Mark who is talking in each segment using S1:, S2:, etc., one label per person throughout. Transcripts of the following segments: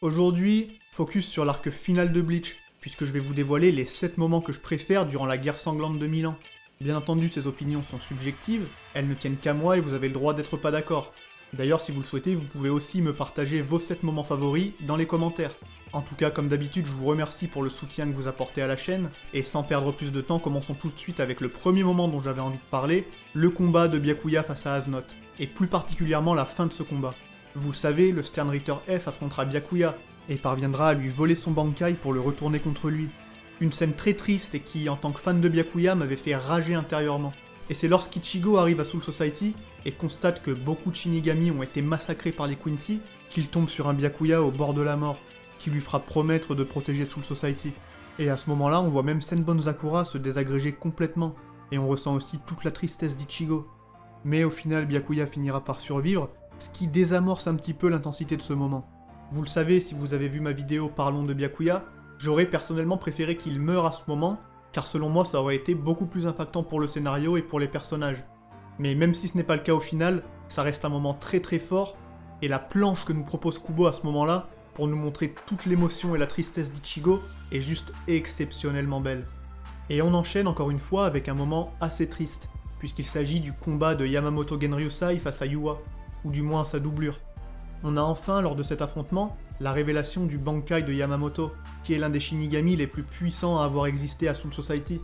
S1: Aujourd'hui, focus sur l'arc final de Bleach, puisque je vais vous dévoiler les 7 moments que je préfère durant la guerre sanglante de 1000 ans. Bien entendu, ces opinions sont subjectives, elles ne tiennent qu'à moi et vous avez le droit d'être pas d'accord. D'ailleurs, si vous le souhaitez, vous pouvez aussi me partager vos 7 moments favoris dans les commentaires. En tout cas, comme d'habitude, je vous remercie pour le soutien que vous apportez à la chaîne, et sans perdre plus de temps, commençons tout de suite avec le premier moment dont j'avais envie de parler, le combat de Byakuya face à Aznot, et plus particulièrement la fin de ce combat. Vous le savez, le Sternritter F affrontera Byakuya, et parviendra à lui voler son Bankai pour le retourner contre lui. Une scène très triste et qui, en tant que fan de Byakuya, m'avait fait rager intérieurement. Et c'est lorsqu'Ichigo arrive à Soul Society, et constate que beaucoup de Shinigami ont été massacrés par les Quincy, qu'il tombe sur un Byakuya au bord de la mort, qui lui fera promettre de protéger Soul Society. Et à ce moment-là, on voit même Senbon Zakura se désagréger complètement, et on ressent aussi toute la tristesse d'Ichigo. Mais au final, Byakuya finira par survivre, ce qui désamorce un petit peu l'intensité de ce moment. Vous le savez, si vous avez vu ma vidéo Parlons de Byakuya, j'aurais personnellement préféré qu'il meure à ce moment, car selon moi ça aurait été beaucoup plus impactant pour le scénario et pour les personnages. Mais même si ce n'est pas le cas au final, ça reste un moment très très fort, et la planche que nous propose Kubo à ce moment-là, pour nous montrer toute l'émotion et la tristesse d'Ichigo, est juste exceptionnellement belle. Et on enchaîne encore une fois avec un moment assez triste, puisqu'il s'agit du combat de Yamamoto Genryusai face à Yuha, ou du moins sa doublure. On a enfin, lors de cet affrontement, la révélation du Bankai de Yamamoto, qui est l'un des Shinigami les plus puissants à avoir existé à Soul Society.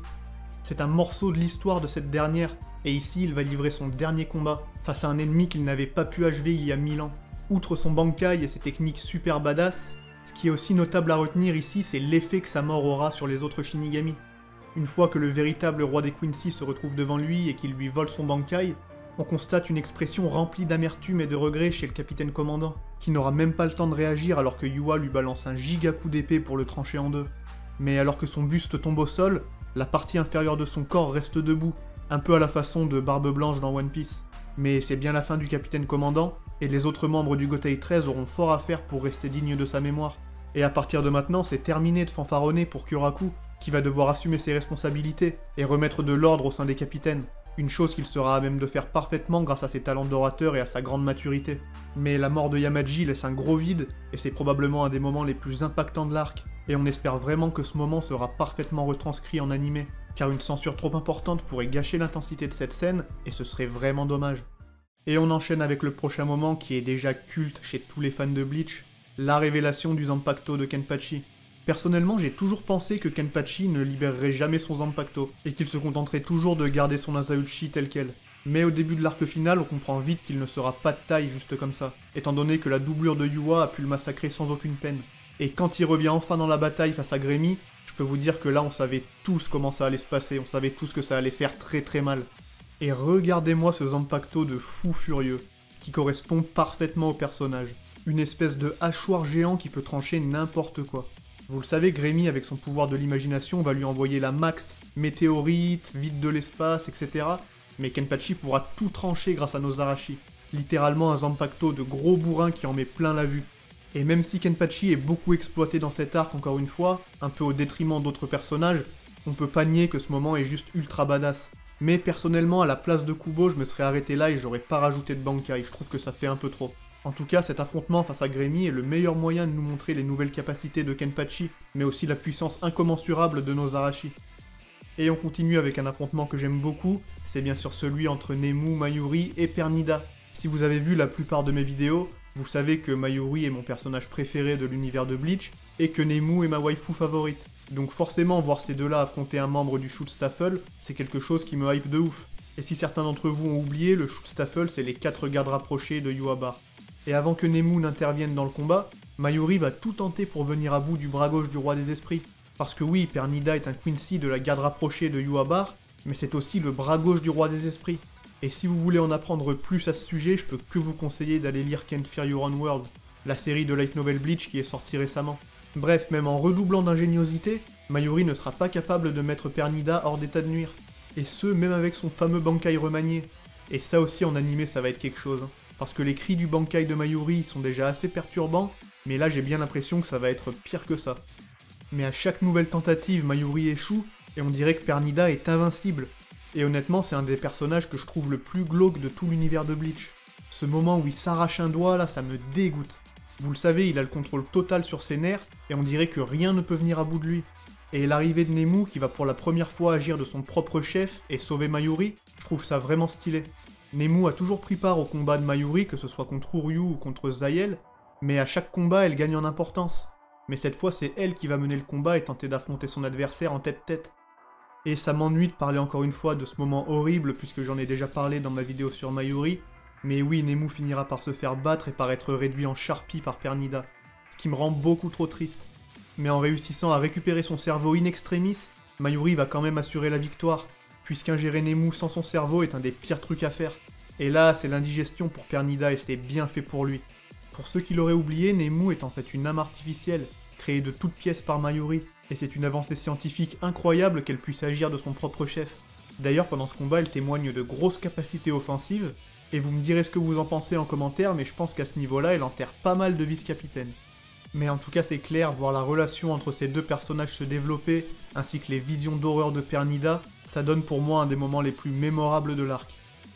S1: C'est un morceau de l'histoire de cette dernière, et ici il va livrer son dernier combat, face à un ennemi qu'il n'avait pas pu achever il y a 1000 ans. Outre son Bankai et ses techniques super badass, ce qui est aussi notable à retenir ici, c'est l'effet que sa mort aura sur les autres Shinigami. Une fois que le véritable roi des Quincy se retrouve devant lui et qu'il lui vole son Bankai, on constate une expression remplie d'amertume et de regret chez le capitaine commandant, qui n'aura même pas le temps de réagir alors que Yuha lui balance un giga coup d'épée pour le trancher en deux. Mais alors que son buste tombe au sol, la partie inférieure de son corps reste debout, un peu à la façon de Barbe Blanche dans One Piece. Mais c'est bien la fin du capitaine commandant, et les autres membres du Gotei 13 auront fort à faire pour rester dignes de sa mémoire. Et à partir de maintenant, c'est terminé de fanfaronner pour Kyoraku, qui va devoir assumer ses responsabilités et remettre de l'ordre au sein des capitaines. Une chose qu'il sera à même de faire parfaitement grâce à ses talents d'orateur et à sa grande maturité. Mais la mort de Yamaji laisse un gros vide, et c'est probablement un des moments les plus impactants de l'arc, et on espère vraiment que ce moment sera parfaitement retranscrit en animé, car une censure trop importante pourrait gâcher l'intensité de cette scène, et ce serait vraiment dommage. Et on enchaîne avec le prochain moment qui est déjà culte chez tous les fans de Bleach, la révélation du Zanpakuto de Kenpachi. Personnellement, j'ai toujours pensé que Kenpachi ne libérerait jamais son Zanpakuto, et qu'il se contenterait toujours de garder son Asauchi tel quel. Mais au début de l'arc final, on comprend vite qu'il ne sera pas de taille juste comme ça, étant donné que la doublure de Yuha a pu le massacrer sans aucune peine. Et quand il revient enfin dans la bataille face à Grémy, je peux vous dire que là on savait tous comment ça allait se passer, on savait tous que ça allait faire très très mal. Et regardez-moi ce Zanpakuto de fou furieux, qui correspond parfaitement au personnage. Une espèce de hachoir géant qui peut trancher n'importe quoi. Vous le savez, Grémy, avec son pouvoir de l'imagination, va lui envoyer la max, météorites, vide de l'espace, etc. Mais Kenpachi pourra tout trancher grâce à nos Arashi. Littéralement un Zanpakuto de gros bourrin qui en met plein la vue. Et même si Kenpachi est beaucoup exploité dans cet arc encore une fois, un peu au détriment d'autres personnages, on peut pas nier que ce moment est juste ultra badass. Mais personnellement, à la place de Kubo, je me serais arrêté là et j'aurais pas rajouté de Bankai, je trouve que ça fait un peu trop. En tout cas, cet affrontement face à Grémy est le meilleur moyen de nous montrer les nouvelles capacités de Kenpachi, mais aussi la puissance incommensurable de nos Arashi. Et on continue avec un affrontement que j'aime beaucoup, c'est bien sûr celui entre Nemu, Mayuri et Pernida. Si vous avez vu la plupart de mes vidéos, vous savez que Mayuri est mon personnage préféré de l'univers de Bleach, et que Nemu est ma waifu favorite. Donc forcément, voir ces deux-là affronter un membre du Schutzstaffel, c'est quelque chose qui me hype de ouf. Et si certains d'entre vous ont oublié, le Schutzstaffel c'est les 4 gardes rapprochés de Yhwach. Et avant que Nemu n'intervienne dans le combat, Mayuri va tout tenter pour venir à bout du bras gauche du roi des esprits. Parce que oui, Pernida est un Quincy de la garde rapprochée de Yhwach, mais c'est aussi le bras gauche du roi des esprits. Et si vous voulez en apprendre plus à ce sujet, je peux que vous conseiller d'aller lire Can't Fear Your Own World, la série de light novel Bleach qui est sortie récemment. Bref, même en redoublant d'ingéniosité, Mayuri ne sera pas capable de mettre Pernida hors d'état de nuire. Et ce, même avec son fameux Bankai remanié. Et ça aussi en animé, ça va être quelque chose. Parce que les cris du Bankai de Mayuri sont déjà assez perturbants, mais là j'ai bien l'impression que ça va être pire que ça. Mais à chaque nouvelle tentative, Mayuri échoue, et on dirait que Pernida est invincible. Et honnêtement, c'est un des personnages que je trouve le plus glauque de tout l'univers de Bleach. Ce moment où il s'arrache un doigt, là, ça me dégoûte. Vous le savez, il a le contrôle total sur ses nerfs, et on dirait que rien ne peut venir à bout de lui. Et l'arrivée de Nemu, qui va pour la première fois agir de son propre chef et sauver Mayuri, je trouve ça vraiment stylé. Nemu a toujours pris part au combat de Mayuri, que ce soit contre Uryu ou contre Zael, mais à chaque combat elle gagne en importance. Mais cette fois c'est elle qui va mener le combat et tenter d'affronter son adversaire en tête-tête. Et ça m'ennuie de parler encore une fois de ce moment horrible puisque j'en ai déjà parlé dans ma vidéo sur Mayuri, mais oui, Nemu finira par se faire battre et par être réduit en charpie par Pernida, ce qui me rend beaucoup trop triste. Mais en réussissant à récupérer son cerveau in extremis, Mayuri va quand même assurer la victoire, puisqu'ingérer Nemu sans son cerveau est un des pires trucs à faire. Et là, c'est l'indigestion pour Pernida et c'est bien fait pour lui. Pour ceux qui l'auraient oublié, Nemu est en fait une âme artificielle, créée de toutes pièces par Mayuri, et c'est une avancée scientifique incroyable qu'elle puisse agir de son propre chef. D'ailleurs, pendant ce combat, elle témoigne de grosses capacités offensives, et vous me direz ce que vous en pensez en commentaire, mais je pense qu'à ce niveau-là, elle enterre pas mal de vice-capitaines. Mais en tout cas, c'est clair, voir la relation entre ces deux personnages se développer, ainsi que les visions d'horreur de Pernida, ça donne pour moi un des moments les plus mémorables de l'arc.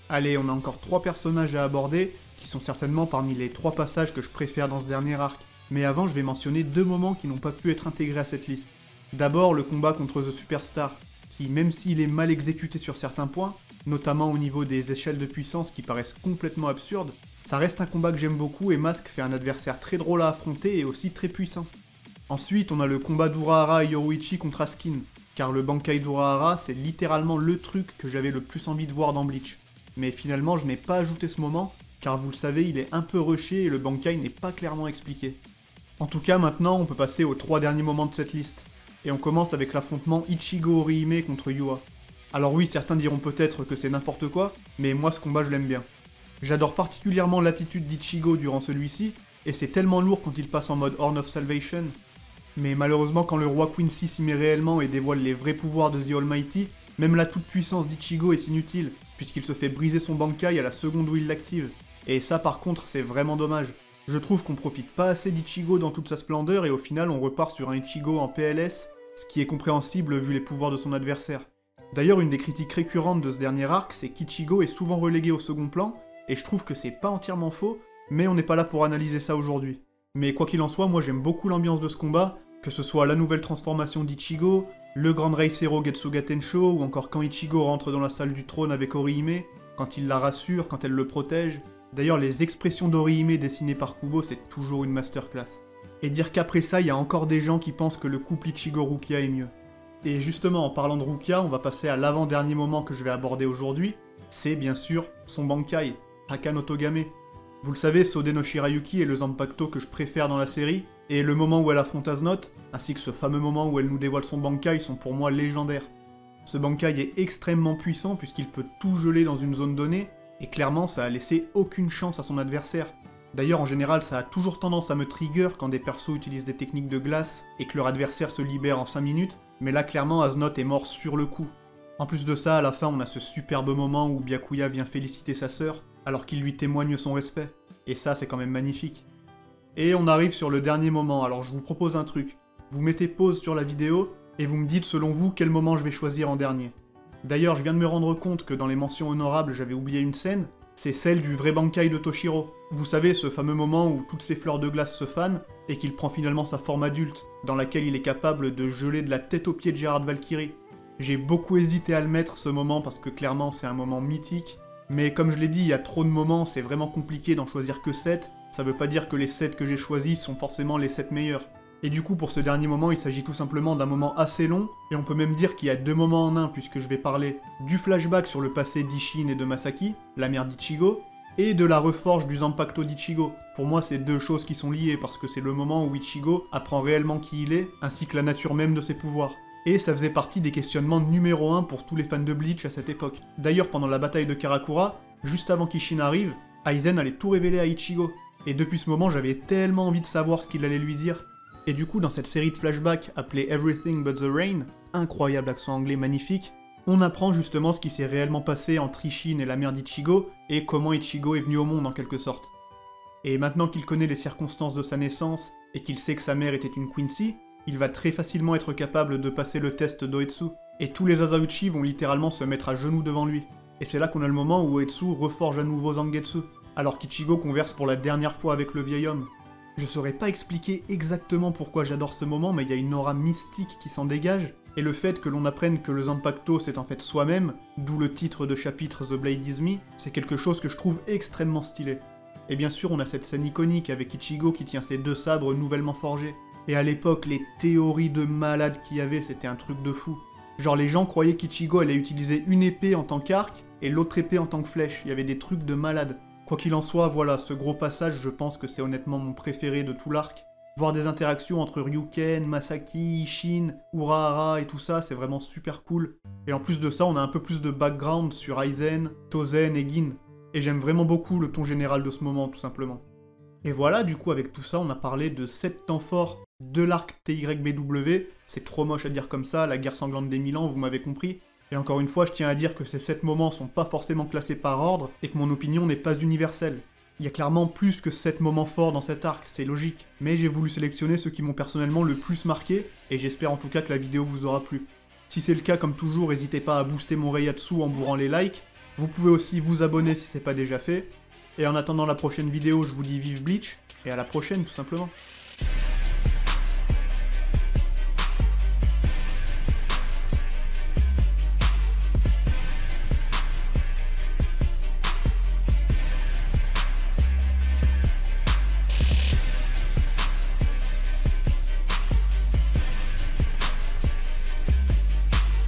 S1: Allez, on a encore 3 personnages à aborder, qui sont certainement parmi les 3 passages que je préfère dans ce dernier arc. Mais avant, je vais mentionner 2 moments qui n'ont pas pu être intégrés à cette liste. D'abord, le combat contre The Superstar, qui, même s'il est mal exécuté sur certains points, notamment au niveau des échelles de puissance qui paraissent complètement absurdes, ça reste un combat que j'aime beaucoup et Mask fait un adversaire très drôle à affronter et aussi très puissant. Ensuite, on a le combat d'Urahara et Yoruichi contre Askin, car le Bankai d'Urahara, c'est littéralement le truc que j'avais le plus envie de voir dans Bleach. Mais finalement, je n'ai pas ajouté ce moment, car vous le savez, il est un peu rushé et le Bankai n'est pas clairement expliqué. En tout cas, maintenant, on peut passer aux 3 derniers moments de cette liste. Et on commence avec l'affrontement Ichigo Orihime contre Yua. Alors oui, certains diront peut-être que c'est n'importe quoi, mais moi ce combat je l'aime bien. J'adore particulièrement l'attitude d'Ichigo durant celui-ci, et c'est tellement lourd quand il passe en mode Horn of Salvation. Mais malheureusement quand le roi Quincy s'y met réellement et dévoile les vrais pouvoirs de The Almighty, même la toute-puissance d'Ichigo est inutile, puisqu'il se fait briser son Bankai à la seconde où il l'active. Et ça par contre c'est vraiment dommage. Je trouve qu'on profite pas assez d'Ichigo dans toute sa splendeur et au final on repart sur un Ichigo en PLS, ce qui est compréhensible vu les pouvoirs de son adversaire. D'ailleurs une des critiques récurrentes de ce dernier arc c'est qu'Ichigo est souvent relégué au second plan, et je trouve que c'est pas entièrement faux, mais on n'est pas là pour analyser ça aujourd'hui. Mais quoi qu'il en soit, moi j'aime beaucoup l'ambiance de ce combat, que ce soit la nouvelle transformation d'Ichigo, le Grand Reisero Getsuga Tensho, ou encore quand Ichigo rentre dans la salle du trône avec Orihime, quand il la rassure, quand elle le protège. D'ailleurs, les expressions d'Orihime dessinées par Kubo, c'est toujours une masterclass. Et dire qu'après ça, il y a encore des gens qui pensent que le couple Ichigo-Rukia est mieux. Et justement, en parlant de Rukia, on va passer à l'avant-dernier moment que je vais aborder aujourd'hui, c'est bien sûr son Bankai, Haka no Togame. Vous le savez, Sode no Shirayuki est le Zanpakuto que je préfère dans la série, et le moment où elle affronte Aznot, ainsi que ce fameux moment où elle nous dévoile son Bankai sont pour moi légendaires. Ce Bankai est extrêmement puissant puisqu'il peut tout geler dans une zone donnée, et clairement ça a laissé aucune chance à son adversaire. D'ailleurs en général ça a toujours tendance à me trigger quand des persos utilisent des techniques de glace et que leur adversaire se libère en 5 minutes, mais là clairement Aznot est mort sur le coup. En plus de ça, à la fin on a ce superbe moment où Byakuya vient féliciter sa sœur, alors qu'il lui témoigne son respect, et ça c'est quand même magnifique. Et on arrive sur le dernier moment, alors je vous propose un truc. Vous mettez pause sur la vidéo, et vous me dites selon vous quel moment je vais choisir en dernier. D'ailleurs, je viens de me rendre compte que dans les mentions honorables, j'avais oublié une scène, c'est celle du vrai Bankai de Toshiro. Vous savez, ce fameux moment où toutes ces fleurs de glace se fanent, et qu'il prend finalement sa forme adulte, dans laquelle il est capable de geler de la tête aux pieds de Gérard Valkyrie. J'ai beaucoup hésité à le mettre ce moment parce que clairement c'est un moment mythique, mais comme je l'ai dit, il y a trop de moments, c'est vraiment compliqué d'en choisir que 7, ça veut pas dire que les 7 que j'ai choisis sont forcément les 7 meilleurs. Et du coup, pour ce dernier moment, il s'agit tout simplement d'un moment assez long, et on peut même dire qu'il y a 2 moments en un, puisque je vais parler du flashback sur le passé d'Ishin et de Masaki, la mère d'Ichigo, et de la reforge du Zanpakuto d'Ichigo. Pour moi, c'est 2 choses qui sont liées, parce que c'est le moment où Ichigo apprend réellement qui il est, ainsi que la nature même de ses pouvoirs. Et ça faisait partie des questionnements numéro 1 pour tous les fans de Bleach à cette époque. D'ailleurs, pendant la bataille de Karakura, juste avant qu'Ishin arrive, Aizen allait tout révéler à Ichigo. Et depuis ce moment, j'avais tellement envie de savoir ce qu'il allait lui dire. Et du coup, dans cette série de flashbacks appelée Everything But The Rain, incroyable accent anglais magnifique, on apprend justement ce qui s'est réellement passé entre Ishin et la mère d'Ichigo, et comment Ichigo est venu au monde en quelque sorte. Et maintenant qu'il connaît les circonstances de sa naissance, et qu'il sait que sa mère était une Quincy, il va très facilement être capable de passer le test d'Oetsu, et tous les Asauchi vont littéralement se mettre à genoux devant lui. Et c'est là qu'on a le moment où Oetsu reforge à nouveau Zangetsu, alors qu'Ichigo converse pour la dernière fois avec le vieil homme. Je saurais pas expliquer exactement pourquoi j'adore ce moment, mais il y a une aura mystique qui s'en dégage, et le fait que l'on apprenne que le Zanpakuto c'est en fait soi-même, d'où le titre de chapitre The Blade Is Me, c'est quelque chose que je trouve extrêmement stylé. Et bien sûr, on a cette scène iconique avec Ichigo qui tient ses 2 sabres nouvellement forgés. Et à l'époque, les théories de malade qu'il y avait, c'était un truc de fou. Genre les gens croyaient qu'Ichigo allait utiliser une épée en tant qu'arc, et l'autre épée en tant que flèche, il y avait des trucs de malade. Quoi qu'il en soit, voilà, ce gros passage, je pense que c'est honnêtement mon préféré de tout l'arc. Voir des interactions entre Ryuken, Masaki, Ishin, Urahara et tout ça, c'est vraiment super cool. Et en plus de ça, on a un peu plus de background sur Aizen, Tozen et Gin. Et j'aime vraiment beaucoup le ton général de ce moment, tout simplement. Et voilà, du coup, avec tout ça, on a parlé de 7 temps forts de l'arc TYBW. C'est trop moche à dire comme ça, la guerre sanglante des 1000 ans, vous m'avez compris. Et encore une fois, je tiens à dire que ces 7 moments sont pas forcément classés par ordre, et que mon opinion n'est pas universelle. Il y a clairement plus que 7 moments forts dans cet arc, c'est logique. Mais j'ai voulu sélectionner ceux qui m'ont personnellement le plus marqué, et j'espère en tout cas que la vidéo vous aura plu. Si c'est le cas, comme toujours, n'hésitez pas à booster mon Reiatsu en bourrant les likes. Vous pouvez aussi vous abonner si c'est pas déjà fait. Et en attendant la prochaine vidéo, je vous dis vive Bleach, et à la prochaine tout simplement.